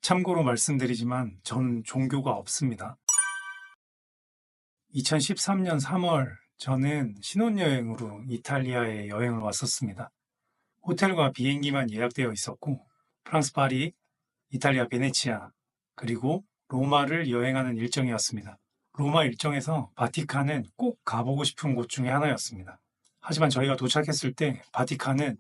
참고로 말씀드리지만 저는 종교가 없습니다. 2013년 3월 저는 신혼여행으로 이탈리아에 여행을 왔었습니다. 호텔과 비행기만 예약되어 있었고 프랑스 파리, 이탈리아 베네치아, 그리고 로마를 여행하는 일정이었습니다. 로마 일정에서 바티칸은 꼭 가보고 싶은 곳 중에 하나였습니다. 하지만 저희가 도착했을 때 바티칸은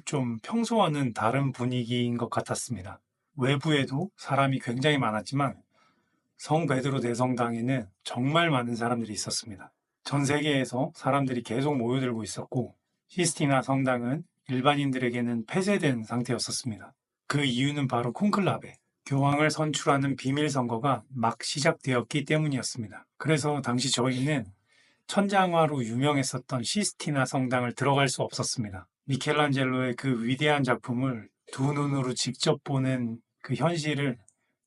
좀 평소와는 다른 분위기인 것 같았습니다. 외부에도 사람이 굉장히 많았지만 성 베드로 대성당에는 정말 많은 사람들이 있었습니다. 전 세계에서 사람들이 계속 모여들고 있었고 시스티나 성당은 일반인들에게는 폐쇄된 상태였었습니다. 그 이유는 바로 콘클라베, 교황을 선출하는 비밀 선거가 막 시작되었기 때문이었습니다. 그래서 당시 저희는 천장화로 유명했었던 시스티나 성당을 들어갈 수 없었습니다. 미켈란젤로의 그 위대한 작품을 두 눈으로 직접 보는 그 현실을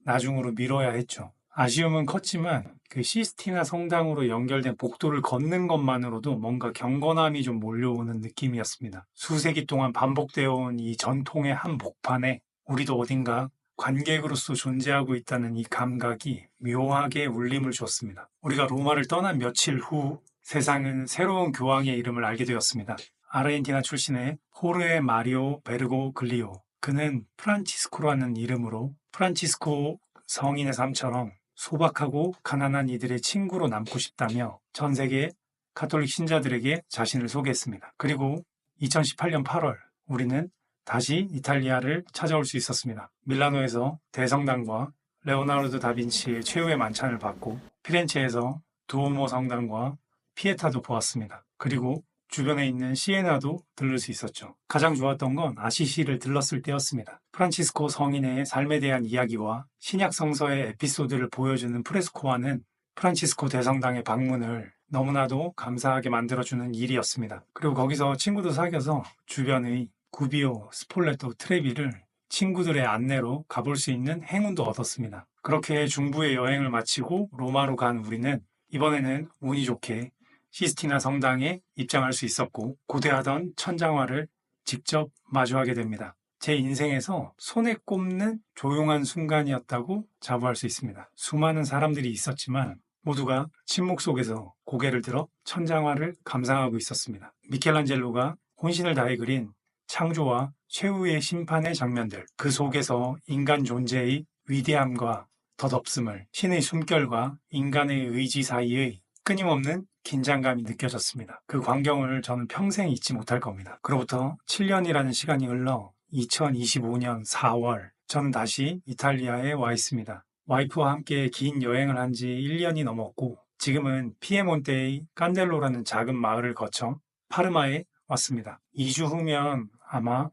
나중으로 미뤄야 했죠. 아쉬움은 컸지만 그 시스티나 성당으로 연결된 복도를 걷는 것만으로도 뭔가 경건함이 좀 몰려오는 느낌이었습니다. 수세기 동안 반복되어 온 이 전통의 한복판에 우리도 어딘가 관객으로서 존재하고 있다는 이 감각이 묘하게 울림을 줬습니다. 우리가 로마를 떠난 며칠 후 세상은 새로운 교황의 이름을 알게 되었습니다. 아르헨티나 출신의 호르헤 마리오 베르고글리오. 그는 프란치스코라는 이름으로 프란치스코 성인의 삶처럼 소박하고 가난한 이들의 친구로 남고 싶다며 전 세계 가톨릭 신자들에게 자신을 소개했습니다. 그리고 2018년 8월 우리는 다시 이탈리아를 찾아올 수 있었습니다. 밀라노에서 대성당과 레오나르도 다빈치의 최후의 만찬을 받고 피렌체에서 두오모 성당과 피에타도 보았습니다. 그리고 주변에 있는 시에나도 들를 수 있었죠. 가장 좋았던 건 아시시를 들렀을 때였습니다. 프란치스코 성인의 삶에 대한 이야기와 신약 성서의 에피소드를 보여주는 프레스코와는 프란치스코 대성당의 방문을 너무나도 감사하게 만들어주는 일이었습니다. 그리고 거기서 친구도 사귀어서 주변의 구비오, 스폴레토, 트레비를 친구들의 안내로 가볼 수 있는 행운도 얻었습니다. 그렇게 중부의 여행을 마치고 로마로 간 우리는 이번에는 운이 좋게 시스티나 성당에 입장할 수 있었고 고대하던 천장화를 직접 마주하게 됩니다. 제 인생에서 손에 꼽는 조용한 순간이었다고 자부할 수 있습니다. 수많은 사람들이 있었지만 모두가 침묵 속에서 고개를 들어 천장화를 감상하고 있었습니다. 미켈란젤로가 혼신을 다해 그린 창조와 최후의 심판의 장면들, 그 속에서 인간 존재의 위대함과 덧없음을, 신의 숨결과 인간의 의지 사이의 끊임없는 긴장감이 느껴졌습니다. 그 광경을 저는 평생 잊지 못할 겁니다. 그로부터 7년이라는 시간이 흘러 2025년 4월 저는 다시 이탈리아에 와 있습니다. 와이프와 함께 긴 여행을 한 지 1년이 넘었고 지금은 피에몬테의 깐델로라는 작은 마을을 거쳐 파르마에 왔습니다. 2주 후면 아마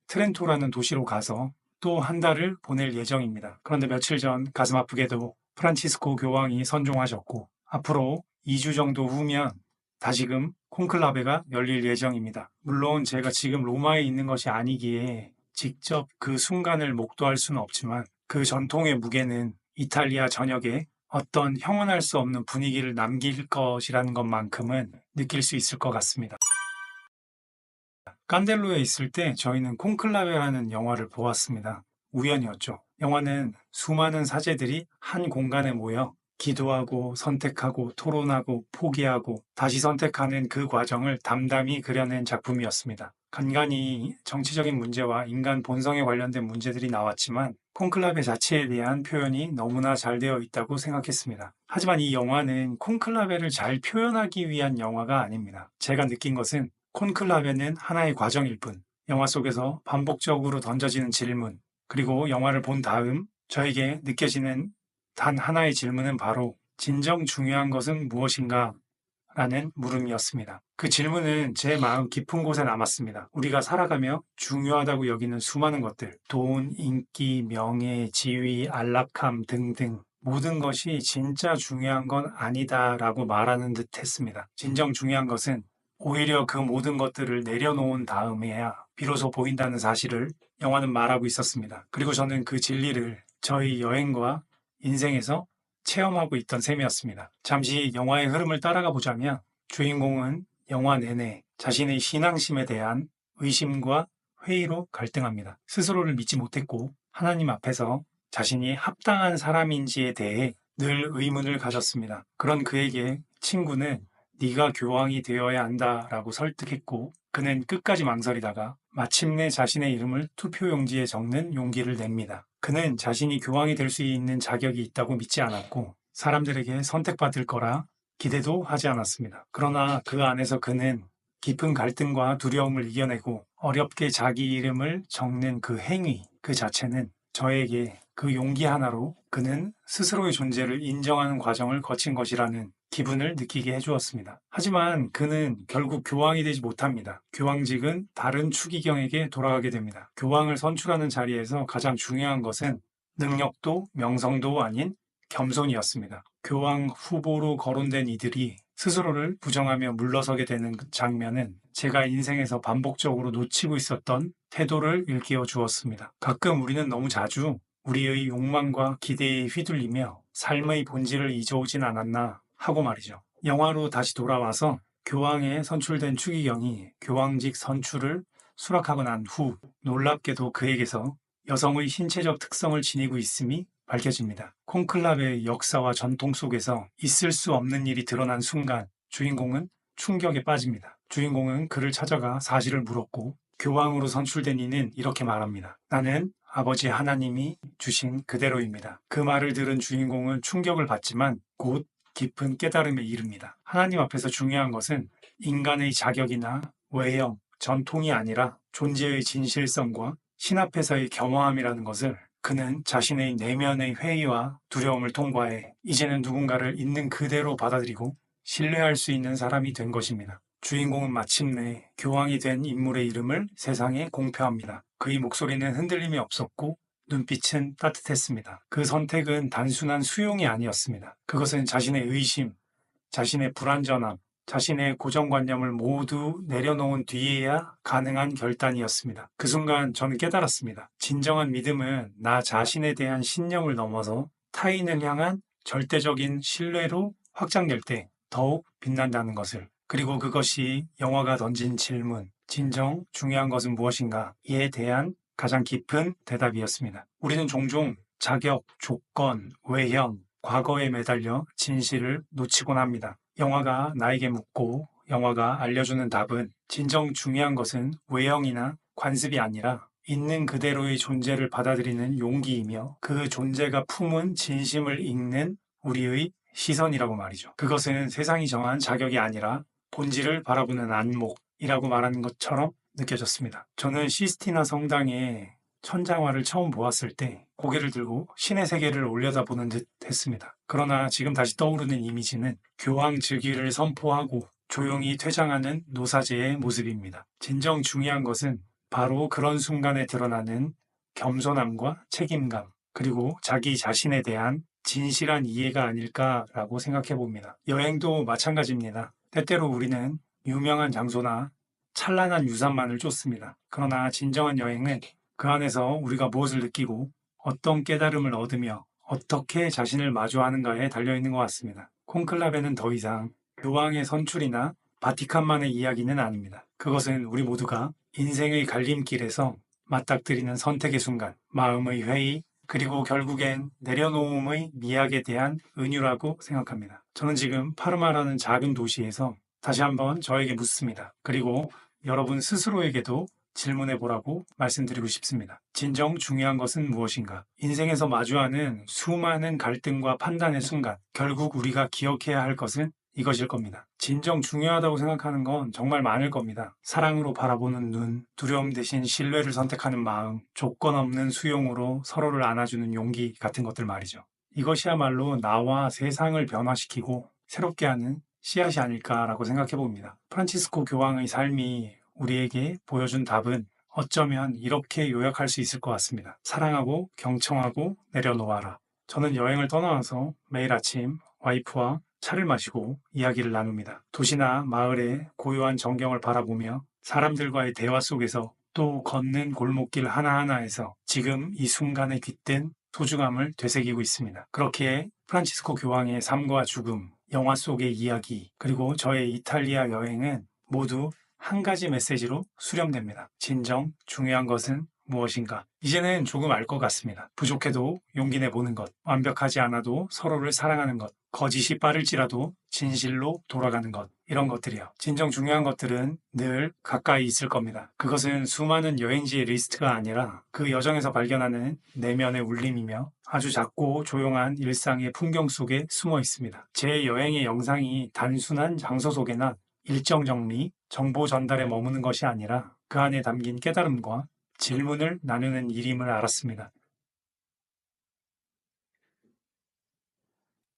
트렌토라는 도시로 가서 또 한 달을 보낼 예정입니다. 그런데 며칠 전 가슴 아프게도 프란치스코 교황이 선종하셨고 앞으로 2주 정도 후면 다시금 콘클라베가 열릴 예정입니다. 물론 제가 지금 로마에 있는 것이 아니기에 직접 그 순간을 목도할 수는 없지만 그 전통의 무게는 이탈리아 전역에 어떤 형언할 수 없는 분위기를 남길 것이라는 것만큼은 느낄 수 있을 것 같습니다. 깐델로에 있을 때 저희는 콘클라베라는 영화를 보았습니다. 우연이었죠. 영화는 수많은 사제들이 한 공간에 모여 기도하고 선택하고 토론하고 포기하고 다시 선택하는 그 과정을 담담히 그려낸 작품이었습니다. 간간히 정치적인 문제와 인간 본성에 관련된 문제들이 나왔지만 콘클라베 자체에 대한 표현이 너무나 잘 되어 있다고 생각했습니다. 하지만 이 영화는 콘클라베를 잘 표현하기 위한 영화가 아닙니다. 제가 느낀 것은 콘클라베는 하나의 과정일 뿐, 영화 속에서 반복적으로 던져지는 질문, 그리고 영화를 본 다음 저에게 느껴지는 단 하나의 질문은 바로 진정 중요한 것은 무엇인가? 라는 물음이었습니다. 그 질문은 제 마음 깊은 곳에 남았습니다. 우리가 살아가며 중요하다고 여기는 수많은 것들, 돈, 인기, 명예, 지위, 안락함 등등 모든 것이 진짜 중요한 건 아니다라고 말하는 듯 했습니다. 진정 중요한 것은 오히려 그 모든 것들을 내려놓은 다음에야 비로소 보인다는 사실을 영화는 말하고 있었습니다. 그리고 저는 그 진리를 저희 여행과 인생에서 체험하고 있던 셈이었습니다. 잠시 영화의 흐름을 따라가 보자면 주인공은 영화 내내 자신의 신앙심에 대한 의심과 회의로 갈등합니다. 스스로를 믿지 못했고 하나님 앞에서 자신이 합당한 사람인지에 대해 늘 의문을 가졌습니다. 그런 그에게 친구는 네가 교황이 되어야 한다라고 설득했고 그는 끝까지 망설이다가 마침내 자신의 이름을 투표용지에 적는 용기를 냅니다. 그는 자신이 교황이 될 수 있는 자격이 있다고 믿지 않았고 사람들에게 선택받을 거라 기대도 하지 않았습니다. 그러나 그 안에서 그는 깊은 갈등과 두려움을 이겨내고 어렵게 자기 이름을 적는 그 행위 그 자체는 저에게 그 용기 하나로 그는 스스로의 존재를 인정하는 과정을 거친 것이라는 기분을 느끼게 해주었습니다. 하지만 그는 결국 교황이 되지 못합니다. 교황직은 다른 추기경에게 돌아가게 됩니다. 교황을 선출하는 자리에서 가장 중요한 것은 능력도 명성도 아닌 겸손이었습니다. 교황 후보로 거론된 이들이 스스로를 부정하며 물러서게 되는 장면은 제가 인생에서 반복적으로 놓치고 있었던 태도를 일깨워 주었습니다. 가끔 우리는 너무 자주 우리의 욕망과 기대에 휘둘리며 삶의 본질을 잊어오진 않았나 하고 말이죠. 영화로 다시 돌아와서 교황에 선출된 추기경이 교황직 선출을 수락하고 난 후 놀랍게도 그에게서 여성의 신체적 특성을 지니고 있음이 밝혀집니다. 콘클라베의 역사와 전통 속에서 있을 수 없는 일이 드러난 순간 주인공은 충격에 빠집니다. 주인공은 그를 찾아가 사실을 물었고 교황으로 선출된 이는 이렇게 말합니다. 나는 아버지 하나님이 주신 그대로입니다. 그 말을 들은 주인공은 충격을 받지만 곧 깊은 깨달음에 이릅니다. 하나님 앞에서 중요한 것은 인간의 자격이나 외형, 전통이 아니라 존재의 진실성과 신 앞에서의 겸허함이라는 것을 그는 자신의 내면의 회의와 두려움을 통과해 이제는 누군가를 있는 그대로 받아들이고 신뢰할 수 있는 사람이 된 것입니다. 주인공은 마침내 교황이 된 인물의 이름을 세상에 공표합니다. 그의 목소리는 흔들림이 없었고 눈빛은 따뜻했습니다. 그 선택은 단순한 수용이 아니었습니다. 그것은 자신의 의심, 자신의 불완전함, 자신의 고정관념을 모두 내려놓은 뒤에야 가능한 결단이었습니다. 그 순간 저는 깨달았습니다. 진정한 믿음은 나 자신에 대한 신념을 넘어서 타인을 향한 절대적인 신뢰로 확장될 때 더욱 빛난다는 것을, 그리고 그것이 영화가 던진 질문, 진정 중요한 것은 무엇인가?에 대한 가장 깊은 대답이었습니다. 우리는 종종 자격, 조건, 외형, 과거에 매달려 진실을 놓치곤 합니다. 영화가 나에게 묻고 영화가 알려주는 답은 진정 중요한 것은 외형이나 관습이 아니라 있는 그대로의 존재를 받아들이는 용기이며 그 존재가 품은 진심을 읽는 우리의 시선이라고 말이죠. 그것은 세상이 정한 자격이 아니라 본질을 바라보는 안목이라고 말하는 것처럼 느껴졌습니다. 저는 시스티나 성당의 천장화를 처음 보았을 때 고개를 들고 신의 세계를 올려다보는 듯 했습니다. 그러나 지금 다시 떠오르는 이미지는 교황 즉위를 선포하고 조용히 퇴장하는 노사제의 모습입니다. 진정 중요한 것은 바로 그런 순간에 드러나는 겸손함과 책임감, 그리고 자기 자신에 대한 진실한 이해가 아닐까라고 생각해 봅니다. 여행도 마찬가지입니다. 때때로 우리는 유명한 장소나 찬란한 유산만을 쫓습니다. 그러나 진정한 여행은 그 안에서 우리가 무엇을 느끼고 어떤 깨달음을 얻으며 어떻게 자신을 마주하는가에 달려있는 것 같습니다. 콘클라베는 더 이상 교황의 선출이나 바티칸만의 이야기는 아닙니다. 그것은 우리 모두가 인생의 갈림길에서 맞닥뜨리는 선택의 순간, 마음의 회의, 그리고 결국엔 내려놓음의 미학에 대한 은유라고 생각합니다. 저는 지금 파르마라는 작은 도시에서 다시 한번 저에게 묻습니다. 그리고 여러분 스스로에게도 질문해 보라고 말씀드리고 싶습니다. 진정 중요한 것은 무엇인가? 인생에서 마주하는 수많은 갈등과 판단의 순간, 결국 우리가 기억해야 할 것은 이것일 겁니다. 진정 중요하다고 생각하는 건 정말 많을 겁니다. 사랑으로 바라보는 눈, 두려움 대신 신뢰를 선택하는 마음, 조건 없는 수용으로 서로를 안아주는 용기 같은 것들 말이죠. 이것이야말로 나와 세상을 변화시키고 새롭게 하는 씨앗이 아닐까라고 생각해 봅니다. 프란치스코 교황의 삶이 우리에게 보여준 답은 어쩌면 이렇게 요약할 수 있을 것 같습니다. 사랑하고 경청하고 내려놓아라. 저는 여행을 떠나와서 매일 아침 와이프와 차를 마시고 이야기를 나눕니다. 도시나 마을의 고요한 전경을 바라보며 사람들과의 대화 속에서 또 걷는 골목길 하나하나에서 지금 이 순간에 깃든 소중함을 되새기고 있습니다. 그렇게 프란치스코 교황의 삶과 죽음, 영화 속의 이야기, 그리고 저의 이탈리아 여행은 모두 한 가지 메시지로 수렴됩니다. 진정 중요한 것은 무엇인가? 이제는 조금 알 것 같습니다. 부족해도 용기 내보는 것, 완벽하지 않아도 서로를 사랑하는 것, 거짓이 빠를지라도 진실로 돌아가는 것, 이런 것들이요. 진정 중요한 것들은 늘 가까이 있을 겁니다. 그것은 수많은 여행지의 리스트가 아니라 그 여정에서 발견하는 내면의 울림이며 아주 작고 조용한 일상의 풍경 속에 숨어 있습니다. 제 여행의 영상이 단순한 장소 소개나 일정 정리, 정보 전달에 머무는 것이 아니라 그 안에 담긴 깨달음과 질문을 나누는 일임을 알았습니다.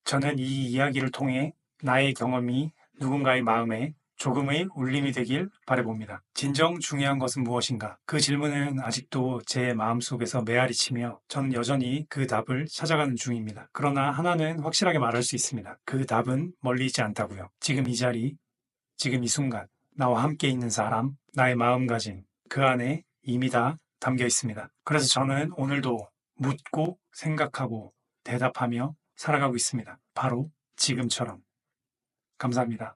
저는 이 이야기를 통해 나의 경험이 누군가의 마음에 조금의 울림이 되길 바라봅니다. 진정 중요한 것은 무엇인가? 그 질문은 아직도 제 마음속에서 메아리치며 저는 여전히 그 답을 찾아가는 중입니다. 그러나 하나는 확실하게 말할 수 있습니다. 그 답은 멀리 있지 않다고요. 지금 이 자리, 지금 이 순간, 나와 함께 있는 사람, 나의 마음가짐, 그 안에 이미 다 담겨 있습니다. 그래서 저는 오늘도 묻고 생각하고 대답하며 살아가고 있습니다. 바로 지금처럼. 감사합니다.